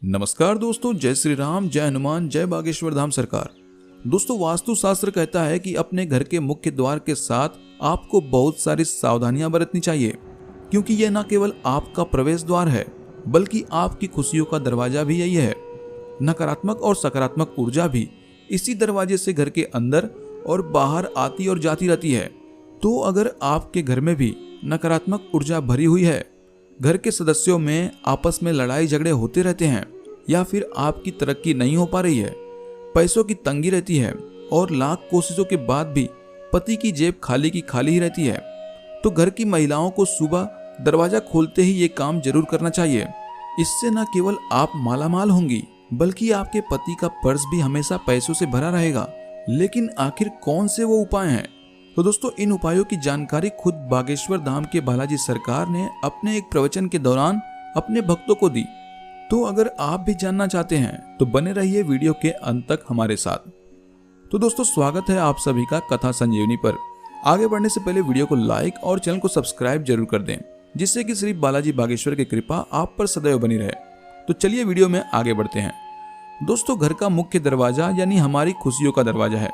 नमस्कार दोस्तों, जय श्री राम, जय हनुमान, जय बागेश्वर धाम सरकार। दोस्तों, वास्तु शास्त्र कहता है कि अपने घर के मुख्य द्वार के साथ आपको बहुत सारी सावधानियां बरतनी चाहिए, क्योंकि यह न केवल आपका प्रवेश द्वार है बल्कि आपकी खुशियों का दरवाजा भी यही है। नकारात्मक और सकारात्मक ऊर्जा भी इसी दरवाजे से घर के अंदर और बाहर आती और जाती रहती है। तो अगर आपके घर में भी नकारात्मक ऊर्जा भरी हुई है, घर के सदस्यों में आपस में लड़ाई झगड़े होते रहते हैं, या फिर आपकी तरक्की नहीं हो पा रही है, पैसों की तंगी रहती है और लाख कोशिशों के बाद भी पति की जेब खाली की खाली ही रहती है, तो घर की महिलाओं को सुबह दरवाजा खोलते ही ये काम जरूर करना चाहिए। इससे न केवल आप मालामाल होंगी बल्कि आपके पति का पर्स भी हमेशा पैसों से भरा रहेगा। लेकिन आखिर कौन से वो उपाय हैं? तो दोस्तों, इन उपायों की जानकारी खुद बागेश्वर धाम के बालाजी सरकार ने अपने एक प्रवचन के दौरान अपने भक्तों को दी। तो अगर आप भी जानना चाहते हैं तो बने रहिए वीडियो के अंत तक हमारे साथ। तो दोस्तों, स्वागत है आप सभी का कथा संजीवनी पर। आगे बढ़ने से पहले वीडियो को लाइक और चैनल को सब्सक्राइब जरूर कर दें, जिससे कि श्री बालाजी बागेश्वर की कृपा आप पर सदैव बनी रहे। तो चलिए वीडियो में आगे बढ़ते हैं। दोस्तों, घर का मुख्य दरवाजा यानी हमारी खुशियों का दरवाजा है।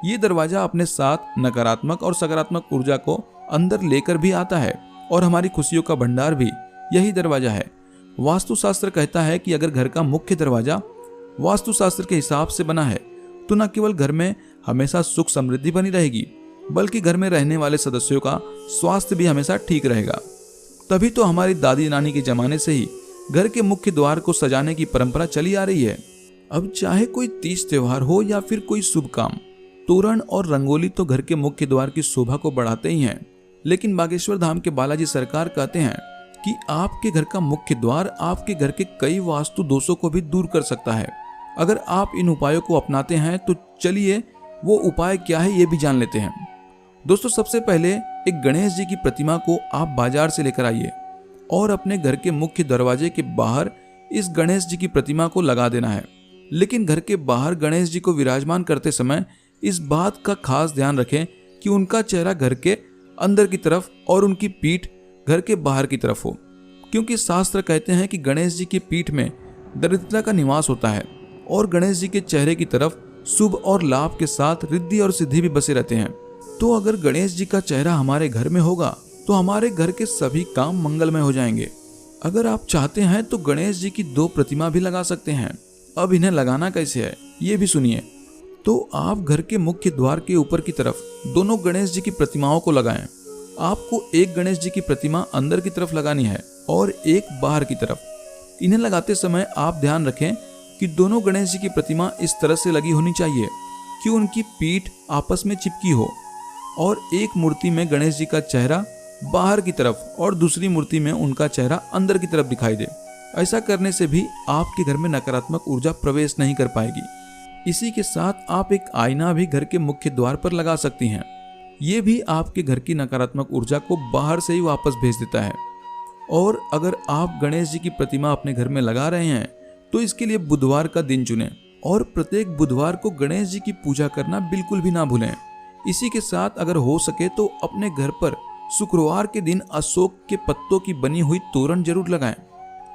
ये दरवाजा अपने साथ नकारात्मक और सकारात्मक ऊर्जा को अंदर लेकर भी आता है और हमारी खुशियों का भंडार भी यही दरवाजा है। वास्तुशास्त्र कहता है कि अगर घर का मुख्य दरवाजा वास्तुशास्त्र के हिसाब से बना है तो न केवल घर में हमेशा सुख समृद्धि बनी रहेगी, बल्कि घर में रहने वाले सदस्यों का स्वास्थ्य भी हमेशा ठीक रहेगा। तभी तो हमारी दादी नानी के जमाने से ही घर के मुख्य द्वार को सजाने की परंपरा चली आ रही है। अब चाहे कोई तीज त्योहार हो या फिर कोई शुभ काम, तोरण और रंगोली तो घर के मुख्य द्वार की शोभा को बढ़ाते ही हैं। लेकिन बागेश्वर धाम के बालाजी सरकार कहते हैं कि आपके घर का मुख्य द्वार आपके घर के कई वास्तु दोषों को भी दूर कर सकता है। अगर आप इन उपायों को अपनाते हैं तो चलिए वो उपाय क्या है ये भी जान लेते हैं। दोस्तों, सबसे पहले एक गणेश जी की प्रतिमा को आप बाजार से लेकर आइए और अपने घर के मुख्य दरवाजे के बाहर इस गणेश जी की प्रतिमा को लगा देना है। लेकिन घर के बाहर गणेश जी को विराजमान करते समय इस बात का खास ध्यान रखें कि उनका चेहरा घर के अंदर की तरफ और उनकी पीठ घर के बाहर की तरफ हो, क्योंकि शास्त्र कहते हैं कि गणेश जी की पीठ में दरिद्रता का निवास होता है और गणेश जी के चेहरे की तरफ शुभ और लाभ के साथ रिद्धि और सिद्धि भी बसे रहते हैं। तो अगर गणेश जी का चेहरा हमारे घर में होगा तो हमारे घर के सभी काम मंगलमय हो जाएंगे। अगर आप चाहते हैं तो गणेश जी की 2 प्रतिमा भी लगा सकते हैं। अब इन्हें लगाना कैसे है ये भी सुनिए। तो आप घर के मुख्य द्वार के ऊपर की तरफ दोनों गणेश जी की प्रतिमाओं को लगाएं। आपको एक गणेश जी की प्रतिमा अंदर की तरफ लगानी है और एक बाहर की तरफ। इन्हें लगाते समय आप ध्यान रखें कि दोनों गणेश जी की प्रतिमा इस तरह से लगी होनी चाहिए कि उनकी पीठ आपस में चिपकी हो और एक मूर्ति में गणेश जी का चेहरा बाहर की तरफ और दूसरी मूर्ति में उनका चेहरा अंदर की तरफ दिखाई दे। ऐसा करने से भी आपके घर में नकारात्मक ऊर्जा प्रवेश नहीं कर पाएगी। इसी के साथ आप एक आईना भी घर के मुख्य द्वार पर लगा सकती हैं। ये भी आपके घर की नकारात्मक ऊर्जा को बाहर से ही वापस भेज देता है। और अगर आप गणेश जी की प्रतिमा अपने घर में लगा रहे हैं तो इसके लिए बुधवार का दिन चुनें और प्रत्येक बुधवार को गणेश जी की पूजा करना बिल्कुल भी ना भूलें। इसी के साथ अगर हो सके तो अपने घर पर शुक्रवार के दिन अशोक के पत्तों की बनी हुई तोरण जरूर लगाएं।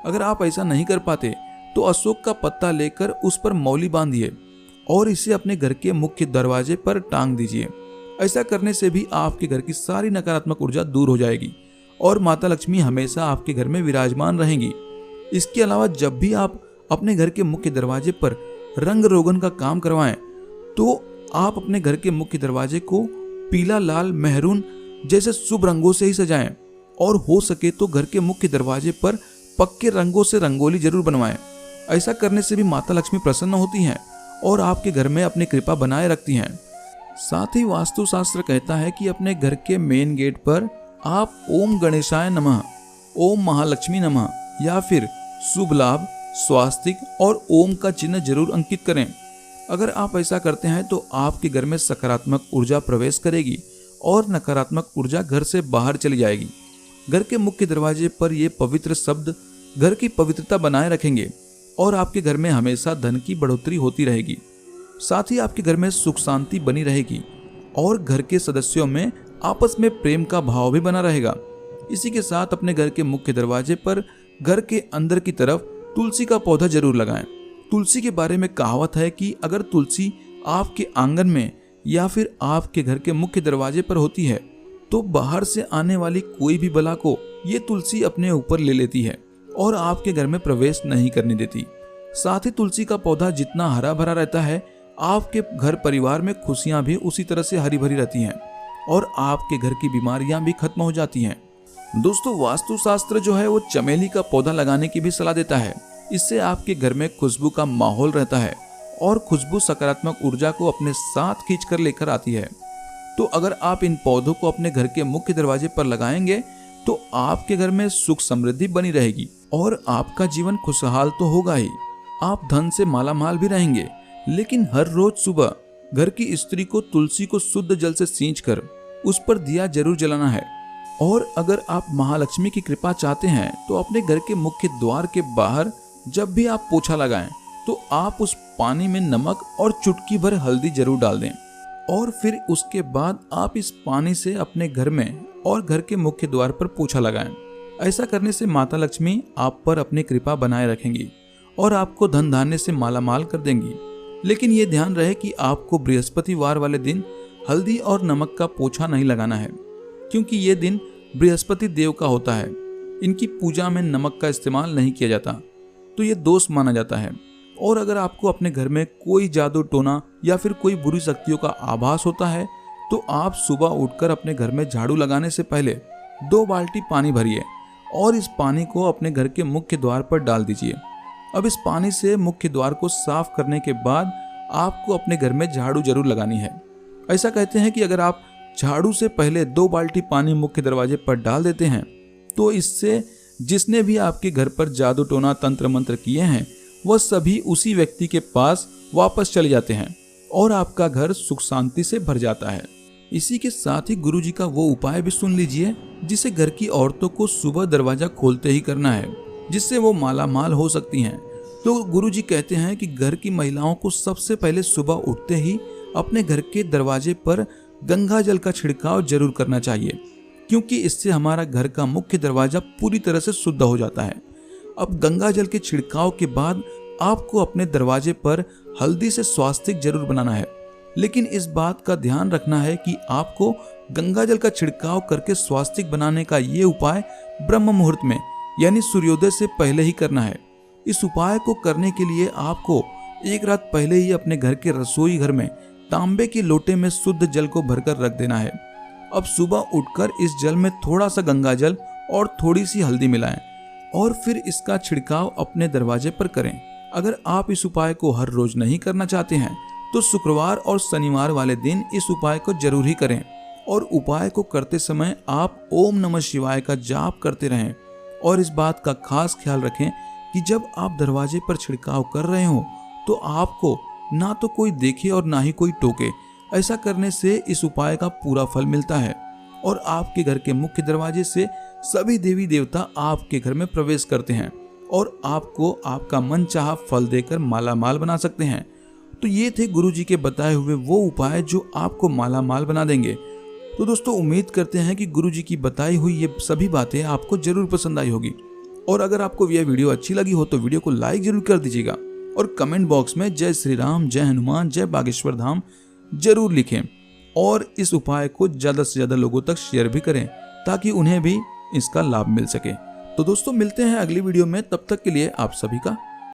अगर आप ऐसा नहीं कर पाते तो अशोक का पत्ता लेकर उस पर मौली बांधिए और इसे अपने घर के मुख्य दरवाजे पर टांग दीजिए। ऐसा करने से भी आपके घर की सारी नकारात्मक ऊर्जा दूर हो जाएगी और माता लक्ष्मी हमेशा आपके घर में विराजमान रहेंगी। इसके अलावा जब भी आप अपने घर के मुख्य दरवाजे पर रंग रोगन का काम करवाएं तो आप अपने घर के मुख्य दरवाजे को पीला, लाल, मेहरून जैसे शुभ रंगों से ही सजाएं और हो सके तो घर के मुख्य दरवाजे पर पक्के रंगों से रंगोली जरूर बनवाएं। ऐसा करने से भी माता लक्ष्मी प्रसन्न होती हैं और आपके घर में अपनी कृपा बनाए रखती हैं। साथ ही वास्तुशास्त्र कहता है कि अपने घर के मेन गेट पर आप ओम गणेशाय नमः, ओम महालक्ष्मी नमः या फिर शुभ लाभ, स्वास्तिक और ओम का चिन्ह जरूर अंकित करें। अगर आप ऐसा करते हैं तो आपके घर में सकारात्मक ऊर्जा प्रवेश करेगी और नकारात्मक ऊर्जा घर से बाहर चली जाएगी। घर के मुख्य दरवाजे पर ये पवित्र शब्द घर की पवित्रता बनाए रखेंगे और आपके घर में हमेशा धन की बढ़ोतरी होती रहेगी। साथ ही आपके घर में सुख शांति बनी रहेगी और घर के सदस्यों में आपस में प्रेम का भाव भी बना रहेगा। इसी के साथ अपने घर के मुख्य दरवाजे पर घर के अंदर की तरफ तुलसी का पौधा जरूर लगाएं। तुलसी के बारे में कहावत है कि अगर तुलसी आपके आंगन में या फिर आपके घर के मुख्य दरवाजे पर होती है तो बाहर से आने वाली कोई भी बला को ये तुलसी अपने ऊपर ले लेती है और आपके घर में प्रवेश नहीं करने देती। साथ ही तुलसी का पौधा जितना हरा भरा रहता है, आपके घर परिवार में खुशियां भी उसी तरह से हरी भरी रहती हैं और आपके घर की बीमारियां भी खत्म हो जाती हैं। दोस्तों, वास्तुशास्त्र जो है वो चमेली का पौधा लगाने की भी सलाह देता है। इससे आपके घर में खुशबू का माहौल रहता है और खुशबू सकारात्मक ऊर्जा को अपने साथ खींच कर लेकर आती है। तो अगर आप इन पौधों को अपने घर के मुख्य दरवाजे पर लगाएंगे तो आपके घर में सुख समृद्धि बनी रहेगी और आपका जीवन खुशहाल तो होगा ही, आप धन से मालामाल भी रहेंगे। लेकिन हर रोज सुबह घर की स्त्री को तुलसी को शुद्ध जल से सींचकर उस पर दिया जरूर जलाना है। और अगर आप महालक्ष्मी की कृपा चाहते हैं तो अपने घर के मुख्य द्वार के बाहर जब भी आप पोछा लगाएं तो आप उस पानी में नमक और चुटकी भर हल्दी जरूर डाल दें और फिर उसके बाद आप इस पानी से अपने घर में और घर के मुख्य द्वार पर पोछा लगाएं। ऐसा करने से माता लक्ष्मी आप पर अपनी कृपा बनाए रखेंगी और आपको धन धान्य से मालामाल कर देंगी। लेकिन ये ध्यान रहे कि आपको बृहस्पतिवार वाले दिन हल्दी और नमक का पोछा नहीं लगाना है, क्योंकि ये दिन बृहस्पति देव का होता है। इनकी पूजा में नमक का इस्तेमाल नहीं किया जाता, तो ये दोष माना जाता है। और अगर आपको अपने घर में कोई जादू टोना या फिर कोई बुरी शक्तियों का आभास होता है तो आप सुबह उठकर अपने घर में झाड़ू लगाने से पहले 2 बाल्टी पानी भरिए और इस पानी को अपने घर के मुख्य द्वार पर डाल दीजिए। अब इस पानी से मुख्य द्वार को साफ करने के बाद आपको अपने घर में झाड़ू जरूर लगानी है। ऐसा कहते हैं कि अगर आप झाड़ू से पहले 2 बाल्टी पानी मुख्य दरवाजे पर डाल देते हैं तो इससे जिसने भी आपके घर पर जादू टोना तंत्र मंत्र किए हैं वह सभी उसी व्यक्ति के पास वापस चले जाते हैं और आपका घर सुख शांति से भर जाता है। इसी के साथ ही गुरुजी का वो उपाय भी सुन लीजिए जिसे घर की औरतों को सुबह दरवाजा खोलते ही करना है, जिससे वो मालामाल हो सकती हैं। तो गुरुजी कहते हैं कि घर की महिलाओं को सबसे पहले सुबह उठते ही अपने घर के दरवाजे पर गंगा जल का छिड़काव जरूर करना चाहिए, क्योंकि इससे हमारा घर का मुख्य दरवाजा पूरी तरह से शुद्ध हो जाता है। अब गंगा जल के छिड़काव के बाद आपको अपने दरवाजे पर हल्दी से स्वास्तिक जरूर बनाना है, लेकिन इस बात का ध्यान रखना है कि आपको गंगा जल का छिड़काव करके स्वास्तिक बनाने का ये उपाय ब्रह्म मुहूर्त में यानी सूर्योदय से पहले ही करना है। इस उपाय को करने के लिए आपको एक रात पहले ही अपने घर के रसोई घर में तांबे के लोटे में शुद्ध जल को भरकर रख देना है। अब सुबह उठकर इस जल में थोड़ा सा गंगा जल और थोड़ी सी हल्दी मिलाएं और फिर इसका छिड़काव अपने दरवाजे पर करें। अगर आप इस उपाय को हर रोज नहीं करना चाहते हैं तो शुक्रवार और शनिवार वाले दिन इस उपाय को जरूर ही करें और उपाय को करते समय आप ओम नमः शिवाय का जाप करते रहें। और इस बात का खास ख्याल रखें कि जब आप दरवाजे पर छिड़काव कर रहे हो तो आपको ना तो कोई देखे और ना ही कोई टोके। ऐसा करने से इस उपाय का पूरा फल मिलता है और आपके घर के मुख्य दरवाजे से सभी देवी देवता आपके घर में प्रवेश करते हैं और आपको आपका मनचाहा फल देकर मालामाल बना सकते हैं। तो ये थे गुरुजी के बताए हुए वो उपाय जो आपको मालामाल बना देंगे। तो दोस्तों, उम्मीद करते हैं कि गुरुजी की बताई हुई ये सभी बातें आपको जरूर पसंद आई होगी। और अगर आपको यह वीडियो अच्छी लगी हो तो वीडियो को लाइक जरूर कर दीजिएगा और कमेंट बॉक्स में जय श्री राम, जय हनुमान, जय बागेश्वर धाम जरूर लिखें और इस उपाय को ज्यादा से ज्यादा लोगों तक शेयर भी करें ताकि उन्हें भी इसका लाभ मिल सके। तो दोस्तों, मिलते हैं अगली वीडियो में। तब तक के लिए आप सभी का